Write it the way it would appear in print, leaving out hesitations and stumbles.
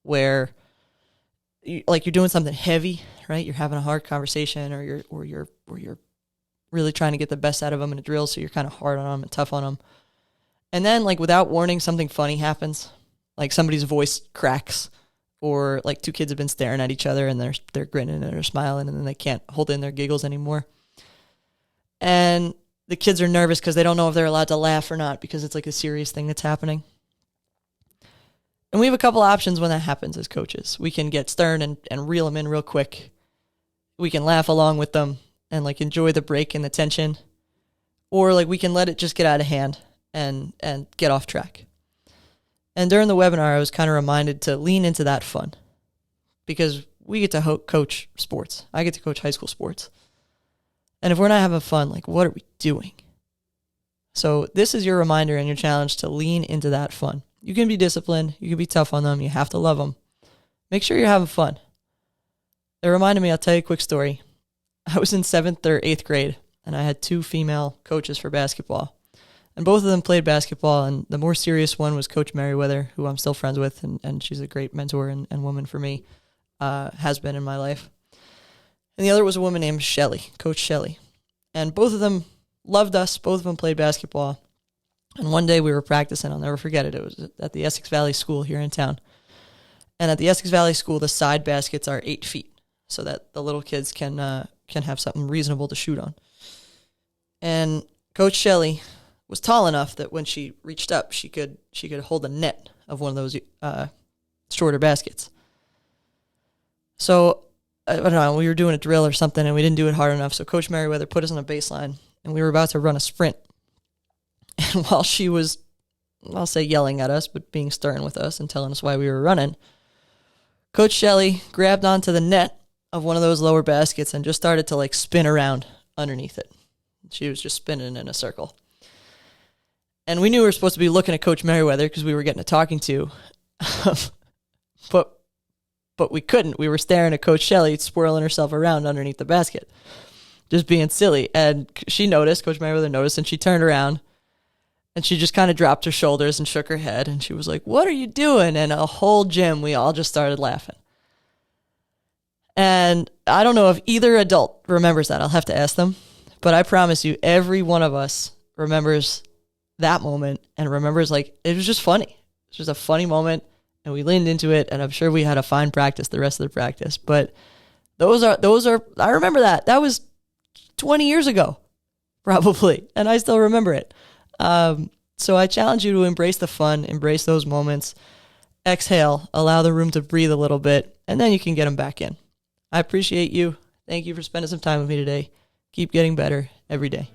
where you're doing something heavy, right? You're having a hard conversation, or you're really trying to get the best out of them in a drill, so you're kind of hard on them and tough on them. And then, like, without warning, something funny happens. Like, somebody's voice cracks, or like two kids have been staring at each other and they're grinning and they're smiling, and then they can't hold in their giggles anymore. And the kids are nervous because they don't know if they're allowed to laugh or not, because it's like a serious thing that's happening. And we have a couple options when that happens as coaches. We can get stern and reel them in real quick. We can laugh along with them and like enjoy the break and the tension. Or like we can let it just get out of hand and get off track. And during the webinar, I was kind of reminded to lean into that fun, because we get to coach sports. I get to coach high school sports. And if we're not having fun, like, what are we doing? So this is your reminder and your challenge to lean into that fun. You can be disciplined. You can be tough on them. You have to love them. Make sure you're having fun. It reminded me, I'll tell you a quick story. I was in 7th or 8th grade, and I had 2 female coaches for basketball. And both of them played basketball, and the more serious one was Coach Merriweather, who I'm still friends with, and she's a great mentor and woman for me, has been in my life. And the other was a woman named Shelley, Coach Shelley. And both of them loved us. Both of them played basketball. And one day we were practicing. I'll never forget it. It was at the Essex Valley School here in town. And at the Essex Valley School, the side baskets are 8 feet so that the little kids can have something reasonable to shoot on. And Coach Shelley was tall enough that when she reached up, she could hold the net of one of those shorter baskets. So, I don't know, we were doing a drill or something, and we didn't do it hard enough, so Coach Merriweather put us on a baseline, and we were about to run a sprint. And while she was, I'll say yelling at us, but being stern with us and telling us why we were running, Coach Shelley grabbed onto the net of one of those lower baskets and just started to like spin around underneath it. She was just spinning in a circle. And we knew we were supposed to be looking at Coach Merriweather because we were getting a talking to. But we couldn't. We were staring at Coach Shelley swirling herself around underneath the basket, just being silly. And she noticed, Coach Merriweather noticed, and she turned around and she just kind of dropped her shoulders and shook her head. And she was like, "What are you doing?" And a whole gym, we all just started laughing. And I don't know if either adult remembers that. I'll have to ask them. But I promise you, every one of us remembers that moment and remembers, like, it was just funny. It was just a funny moment. And we leaned into it, and I'm sure we had a fine practice the rest of the practice. But those are I remember that. That was 20 years ago, probably, and I still remember it. So I challenge you to embrace the fun, embrace those moments, exhale, allow the room to breathe a little bit, and then you can get them back in. I appreciate you. Thank you for spending some time with me today. Keep getting better every day.